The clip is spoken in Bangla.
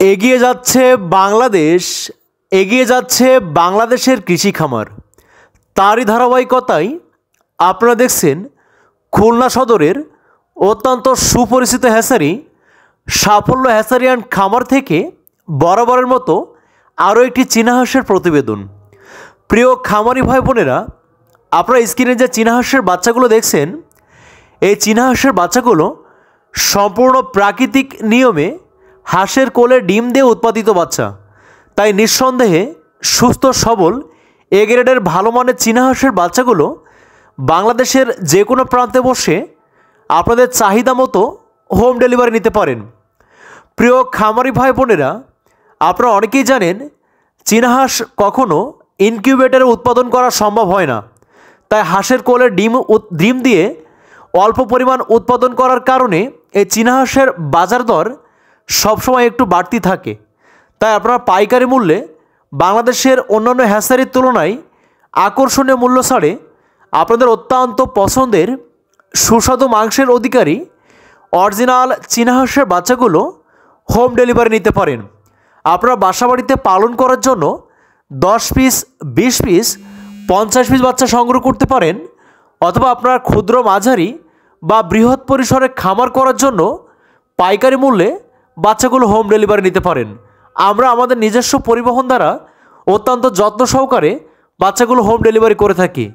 এগিয়ে যাচ্ছে বাংলাদেশ, এগিয়ে যাচ্ছে বাংলাদেশের কৃষি খামার। তারই ধারাবাহিকতায় আপনারা দেখছেন খুলনা সদরের অত্যন্ত সুপরিচিত হ্যাচারি সাফল্য হ্যাচারি অ্যান্ড খামার থেকে বরাবরের মতো আরও একটি চীনা হাঁসের প্রতিবেদন। প্রিয় খামারি ভাই বোনেরা, আপনারা স্ক্রিনে যে চীনা হাঁসের বাচ্চাগুলো দেখছেন, এই চীনা হাঁসের বাচ্চাগুলো সম্পূর্ণ প্রাকৃতিক নিয়মে হাঁসের কোলে ডিম দিয়ে উৎপাদিত বাচ্চা। তাই নিঃসন্দেহে সুস্থ সবল এ গ্রেডের ভালো মানের চীনা হাঁসের বাচ্চাগুলো বাংলাদেশের যে কোনো প্রান্তে বসে আপনাদের চাহিদা মতো হোম ডেলিভারি নিতে পারেন। প্রিয় খামারি ভাই বোনেরা, আপনারা অনেকেই জানেন চীনা হাঁস কখনও ইনকিউবেটরে উৎপাদন করা সম্ভব হয় না। তাই হাঁসের কোলে ডিম দিয়ে অল্প পরিমাণ উৎপাদন করার কারণে এই চীনা হাঁসের বাজার দর সবসময় একটু বাড়তি থাকে। তাই আপনারা পাইকারি মূল্যে বাংলাদেশের অন্যান্য হ্যাচারির তুলনায় আকর্ষণীয় মূল্য ছাড়ে আপনাদের অত্যন্ত পছন্দের সুস্বাদু মাংসের অধিকারী অরিজিনাল চীনা হাঁসের বাচ্চাগুলো হোম ডেলিভারি নিতে পারেন। আপনারা বাসাবাড়িতে পালন করার জন্য 10 পিস, 20 পিস, 50 পিস বাচ্চা সংগ্রহ করতে পারেন, অথবা আপনার ক্ষুদ্র মাঝারি বা বৃহৎ পরিসরে খামার করার জন্য পাইকারি মূল্যে বাচ্চাগুলো হোম ডেলিভারি নিতে পারেন। আমরা আমাদের নিজস্ব পরিবহন দ্বারা অত্যন্ত যত্ন সহকারে বাচ্চাগুলো হোম ডেলিভারি করে থাকি।